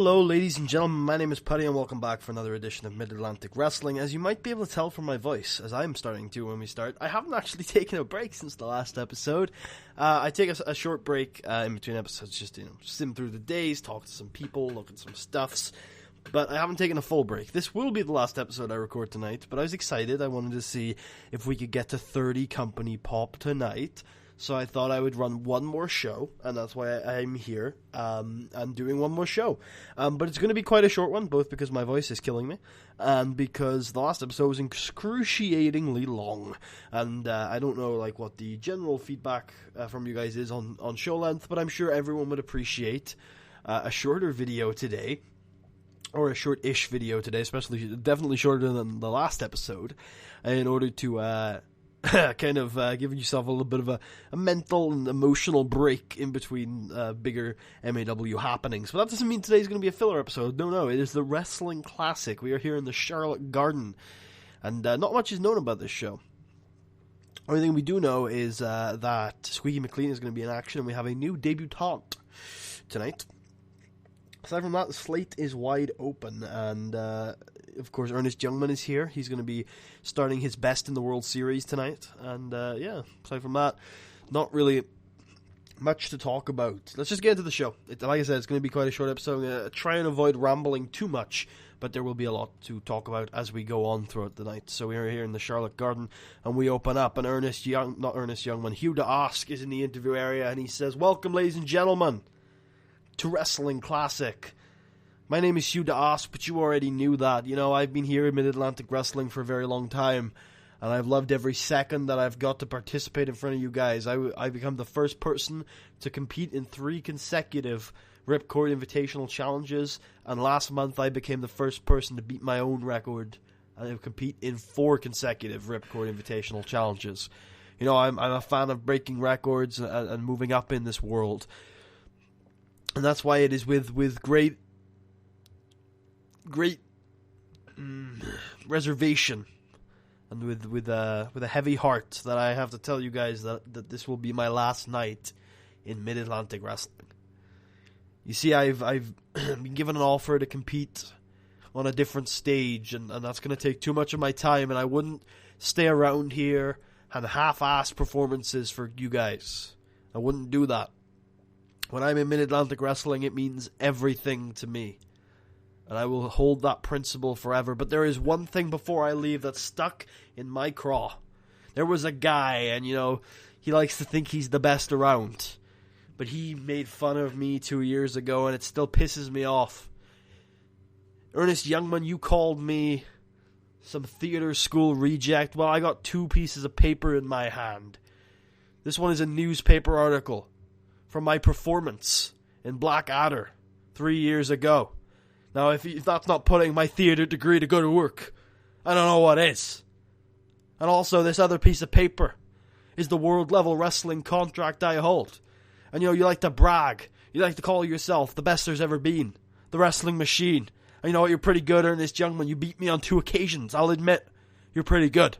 Hello ladies and gentlemen, my name is Putty and welcome back for another edition of Mid-Atlantic Wrestling. As you might be able to tell from my voice, as I'm starting to when we start, I haven't actually taken a break since the last episode. I take a short break in between episodes just to sim through the days, talk to some people, look at some stuffs, but I haven't taken a full break. This will be the last episode I record tonight, but I was excited. I wanted to see if we could get to 30 company pop tonight. So I thought I would run one more show, and that's why I'm here. I'm doing one more show. But it's going to be quite a short one, both because my voice is killing me, and because the last episode was excruciatingly long. And I don't know what the general feedback from you guys is on show length, but I'm sure everyone would appreciate a shorter video today, or a short-ish video today, definitely shorter than the last episode, in order to give yourself a little bit of a mental and emotional break in between bigger MAW happenings. But that doesn't mean today's going to be a filler episode. No, it is the Wrestling Classic. We are here in the Charlotte Garden, and not much is known about this show. Only thing we do know is that Squeaky McLean is going to be in action, and we have a new debutante tonight. Aside from that, the slate is wide open, and of course Ernest Youngman is here. He's going to be starting his best in the World Series tonight, and aside from that, not really much to talk about. Let's just get into the show. Like I said, it's going to be quite a short episode. I'm going to try and avoid rambling too much, but there will be a lot to talk about as we go on throughout the night. So we're here in the Charlotte Garden, and we open up, and Hugh to Aske is in the interview area, and he says, "Welcome, ladies and gentlemen, to Wrestling Classic. My name is Hugh to Aske, but you already knew that. You know, I've been here in Mid-Atlantic Wrestling for a very long time, and I've loved every second that I've got to participate in front of you guys. I become the first person to compete in 3 consecutive Ripcord Invitational Challenges, and last month I became the first person to beat my own record and compete in 4 consecutive Ripcord Invitational Challenges. You know, I'm a fan of breaking records and moving up in this world. And that's why it is with great reservation and with a heavy heart that I have to tell you guys that this will be my last night in Mid-Atlantic Wrestling. You see, I've been given an offer to compete on a different stage, and that's going to take too much of my time, and I wouldn't stay around here and half-ass performances for you guys. I wouldn't do that. When I'm in Mid-Atlantic Wrestling, it means everything to me. And I will hold that principle forever. But there is one thing before I leave that's stuck in my craw. There was a guy, and he likes to think he's the best around. But he made fun of me 2 years ago, and it still pisses me off. Ernest Youngman, you called me some theater school reject. Well, I got 2 pieces of paper in my hand. This one is a newspaper article from my performance in Blackadder 3 years ago. Now, if that's not putting my theater degree to go to work, I don't know what is. And also, this other piece of paper is the world-level wrestling contract I hold. And you like to brag. You like to call yourself the best there's ever been. The wrestling machine. And you know what, you're pretty good, Ernest Youngman. You beat me on 2 occasions. I'll admit, you're pretty good.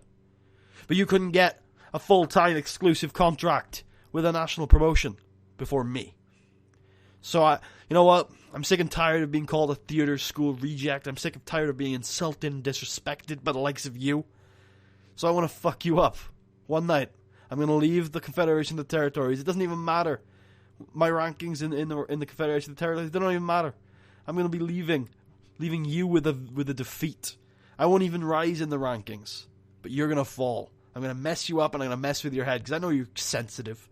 But you couldn't get a full-time exclusive contract with a national promotion before me. So, you know what? I'm sick and tired of being called a theater school reject. I'm sick and tired of being insulted and disrespected by the likes of you. So I want to fuck you up. One night, I'm going to leave the Confederation of the Territories. It doesn't even matter. My rankings in the Confederation of the Territories, they don't even matter. I'm going to be leaving you with a defeat. I won't even rise in the rankings. But you're going to fall. I'm going to mess you up, and I'm going to mess with your head, because I know you're sensitive.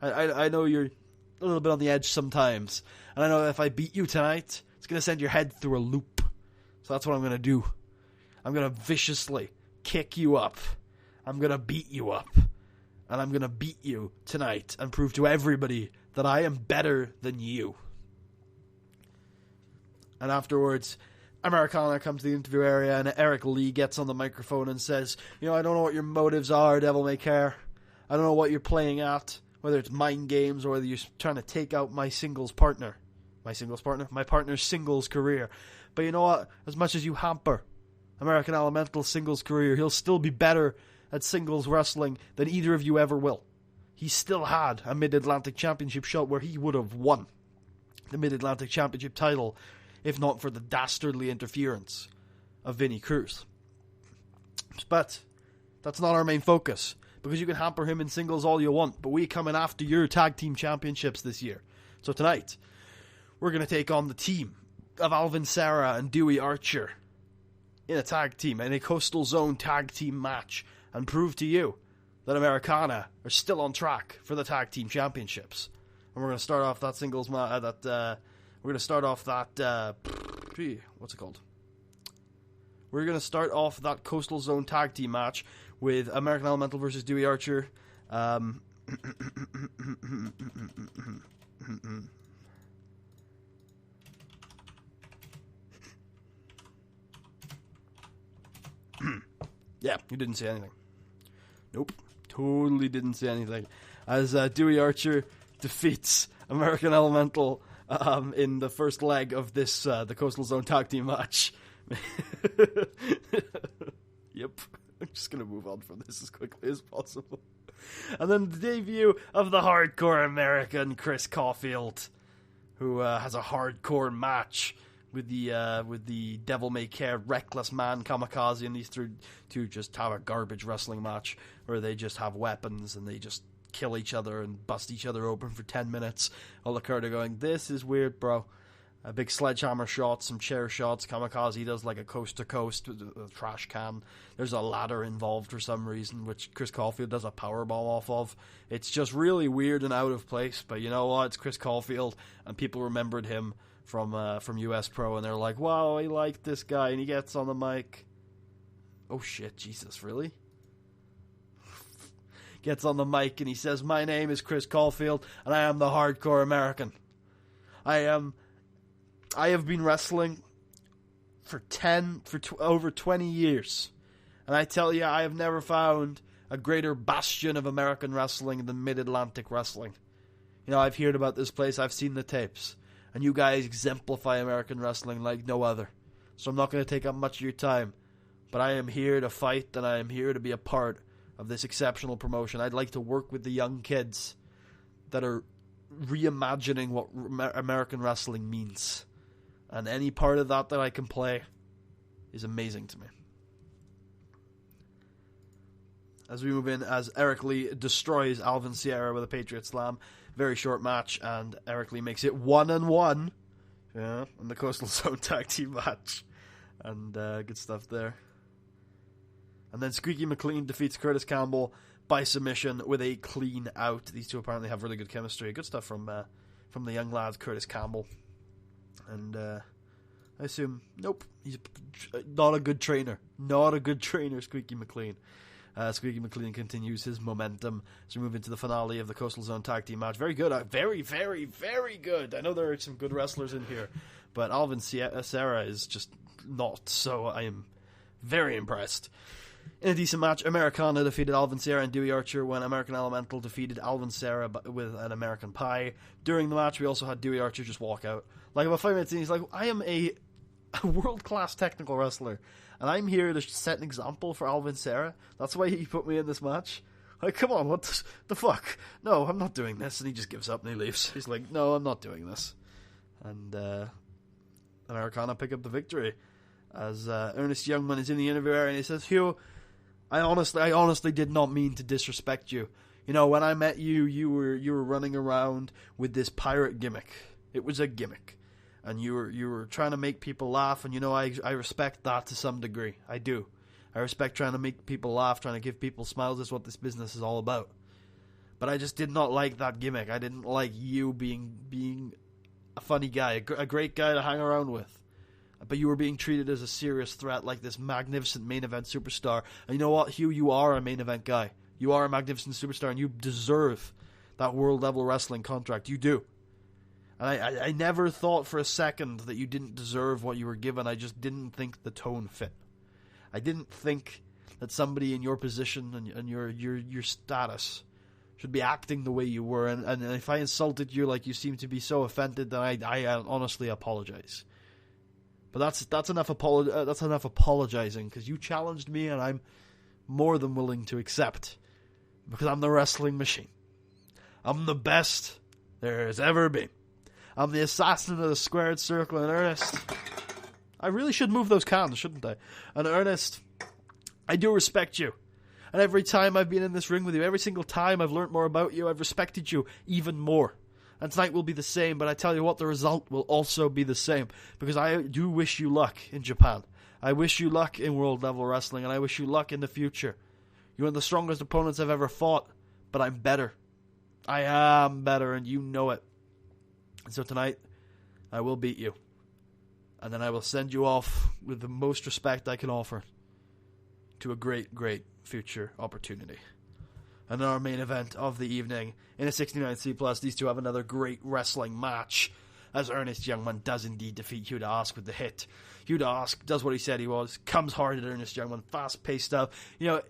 I know you're a little bit on the edge sometimes. And I know that if I beat you tonight, it's going to send your head through a loop. So that's what I'm going to do. I'm going to viciously kick you up. I'm going to beat you up. And I'm going to beat you tonight and prove to everybody that I am better than you. And afterwards, Americana comes to the interview area, and Eric Lee gets on the microphone and says, I don't know what your motives are, Devil May Care. I don't know what you're playing at. Whether it's mind games or whether you're trying to take out my partner's singles career. But you know what? As much as you hamper American Elemental's singles career, he'll still be better at singles wrestling than either of you ever will. He still had a Mid-Atlantic Championship shot where he would have won the Mid-Atlantic Championship title if not for the dastardly interference of Vinny Cruz. But that's not our main focus, because you can hamper him in singles all you want, but we coming after your tag team championships this year. So tonight, we're going to take on the team of Alvin Serra and Dewey Archer in a tag team, in a Coastal Zone tag team match, and prove to you that Americana are still on track for the tag team championships. And we're going to start off that singles match, we're going to start off that, what's it called? We're going to start off that Coastal Zone tag team match with American Elemental versus Dewey Archer. Yeah, you didn't say anything. Nope, totally didn't say anything. As Dewey Archer defeats American Elemental in the first leg of this the Coastal Zone tag team match. Yep, I'm just gonna move on from this as quickly as possible. And then the debut of the hardcore American Chris Caulfield, who has a hardcore match with the Devil May Care Reckless Man Kamikaze, and these two just have a garbage wrestling match where they just have weapons and they just kill each other and bust each other open for 10 minutes. All the crowd are going, "This is weird, bro." A big sledgehammer shot, some chair shots. Kamikaze does like a coast to coast with a trash can. There's a ladder involved for some reason, which Chris Caulfield does a powerbomb off of. It's just really weird and out of place. But you know what? It's Chris Caulfield, and people remembered him from US Pro, and they're like, "Wow, I like this guy." And he gets on the mic. Oh shit, Jesus, really? Gets on the mic and he says, "My name is Chris Caulfield, and I am the hardcore American. I have been wrestling for over 20 years. And I tell you, I have never found a greater bastion of American wrestling than Mid-Atlantic Wrestling. You know, I've heard about this place, I've seen the tapes, and you guys exemplify American wrestling like no other. So I'm not going to take up much of your time, but I am here to fight, and I am here to be a part of this exceptional promotion. I'd like to work with the young kids that are reimagining what American wrestling means. And any part of that I can play is amazing to me." As we move in, as Eric Lee destroys Alvin Sierra with a Patriot Slam. Very short match, and Eric Lee makes it 1-1 in the Coastal Zone tag team match. And good stuff there. And then Squeaky McLean defeats Curtis Campbell by submission with a clean out. These two apparently have really good chemistry. Good stuff from the young lad, Curtis Campbell. And I assume, nope, he's not a good trainer. Not a good trainer, Squeaky McLean. Squeaky McLean continues his momentum as we move into the finale of the Coastal Zone tag team match. Very good. Very, very, very good. I know there are some good wrestlers in here, but Alvin Serra is just not, so I am very impressed. In a decent match, Americana defeated Alvin Serra and Dewey Archer when American Elemental defeated Alvin Serra with an American Pie. During the match, we also had Dewey Archer just walk out. Like about 5 minutes in, he's like, "I am a world-class technical wrestler, and I'm here to set an example for Alvin Serra. That's why he put me in this match. Like, come on, what the fuck? No, I'm not doing this." And he just gives up and he leaves. He's like, "No, I'm not doing this." And Americana pick up the victory as Ernest Youngman is in the interview area and he says, "Hugh, I honestly did not mean to disrespect you. You know, when I met you, you were running around with this pirate gimmick. It was a gimmick, and you were trying to make people laugh. And you know, I respect that to some degree. I do. I respect trying to make people laugh, trying to give people smiles. Is what this business is all about. But I just did not like that gimmick. I didn't like you being a funny guy, a great guy to hang around with. But you were being treated as a serious threat, like this magnificent main event superstar. And you know what, Hugh? You are a main event guy. You are a magnificent superstar, and you deserve that world level wrestling contract. You do. And I never thought for a second that you didn't deserve what you were given. I just didn't think the tone fit. I didn't think that somebody in your position and your status should be acting the way you were. And if I insulted you like you seem to be so offended, then I honestly apologize. But that's enough apologizing, because you challenged me, and I'm more than willing to accept, because I'm the wrestling machine. I'm the best there has ever been. I'm the assassin of the squared circle, and Ernest... I really should move those cans, shouldn't I? And Ernest, I do respect you. And every time I've been in this ring with you, every single time I've learnt more about you, I've respected you even more. And tonight will be the same, but I tell you what, the result will also be the same. Because I do wish you luck in Japan. I wish you luck in World Level Wrestling, and I wish you luck in the future. You're one of the strongest opponents I've ever fought, but I'm better. I am better, and you know it. And so tonight, I will beat you. And then I will send you off with the most respect I can offer to a great, great future opportunity. And in our main event of the evening, in a 69C+, these two have another great wrestling match, as Ernest Youngman does indeed defeat Hugh Aske with the hit. Hugh Aske does what he said he was, comes hard at Ernest Youngman, fast-paced stuff. You know,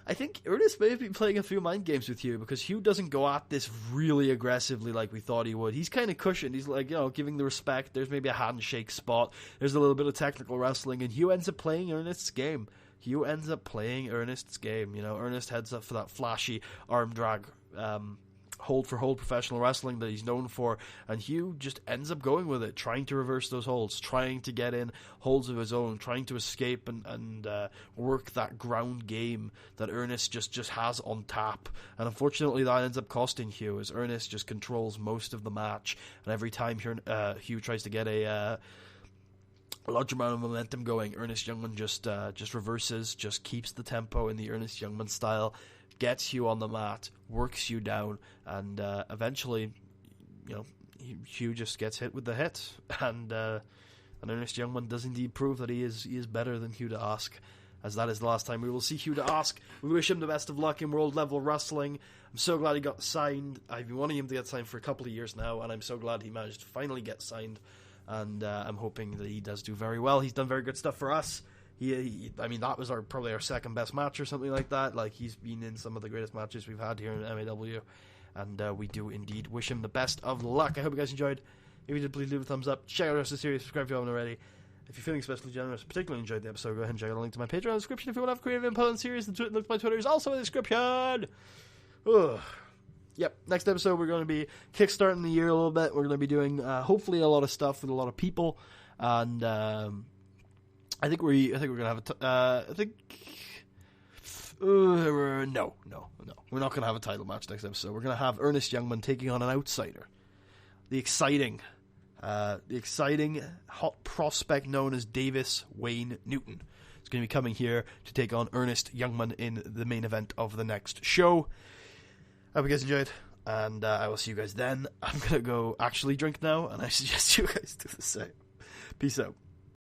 I think Ernest may have been playing a few mind games with Hugh, because Hugh doesn't go at this really aggressively like we thought he would. He's kind of cushioned. He's like, you know, giving the respect. There's maybe a handshake spot. There's a little bit of technical wrestling, and Hugh ends up playing Ernest's game. Hugh ends up playing Ernest's game. You know, Ernest heads up for that flashy arm drag hold-for-hold professional wrestling that he's known for, and Hugh just ends up going with it, trying to reverse those holds, trying to get in holds of his own, trying to escape and work that ground game that Ernest just has on tap. And unfortunately that ends up costing Hugh, as Ernest just controls most of the match, and every time Hugh tries to get a large amount of momentum going, Ernest Youngman just reverses, just keeps the tempo in the Ernest Youngman style, gets you on the mat, works you down, and eventually, you know, Hugh just gets hit with the hit, and Ernest Youngman does indeed prove that he is better than Hugh Aske, as that is the last time we will see Hugh Aske. We wish him the best of luck in World Level Wrestling. I'm so glad he got signed. I've been wanting him to get signed for a couple of years now, and I'm so glad he managed to finally get signed, and I'm hoping that he does do very well. He's done very good stuff for us. I mean, that was probably our second best match or something like that. Like, he's been in some of the greatest matches we've had here in MAW, and we do indeed wish him the best of luck. I hope you guys enjoyed. If you did, please leave a thumbs up. Check out the rest of the series. Subscribe if you haven't already. If you're feeling especially generous, particularly enjoyed the episode, go ahead and check out the link to my Patreon in the description. If you want to have creative input on the series, the link to my Twitter is also in the description. Ugh. Yep, next episode we're going to be kickstarting the year a little bit. We're going to be doing hopefully a lot of stuff with a lot of people, and I think we're gonna have no, we're not gonna have a title match next episode. We're gonna have Ernest Youngman taking on an outsider, the exciting hot prospect known as Davis Wayne Newton. It's gonna be coming here to take on Ernest Youngman in the main event of the next show. I hope you guys enjoyed, and I will see you guys then. I'm gonna go actually drink now, and I suggest you guys do the same. Peace out.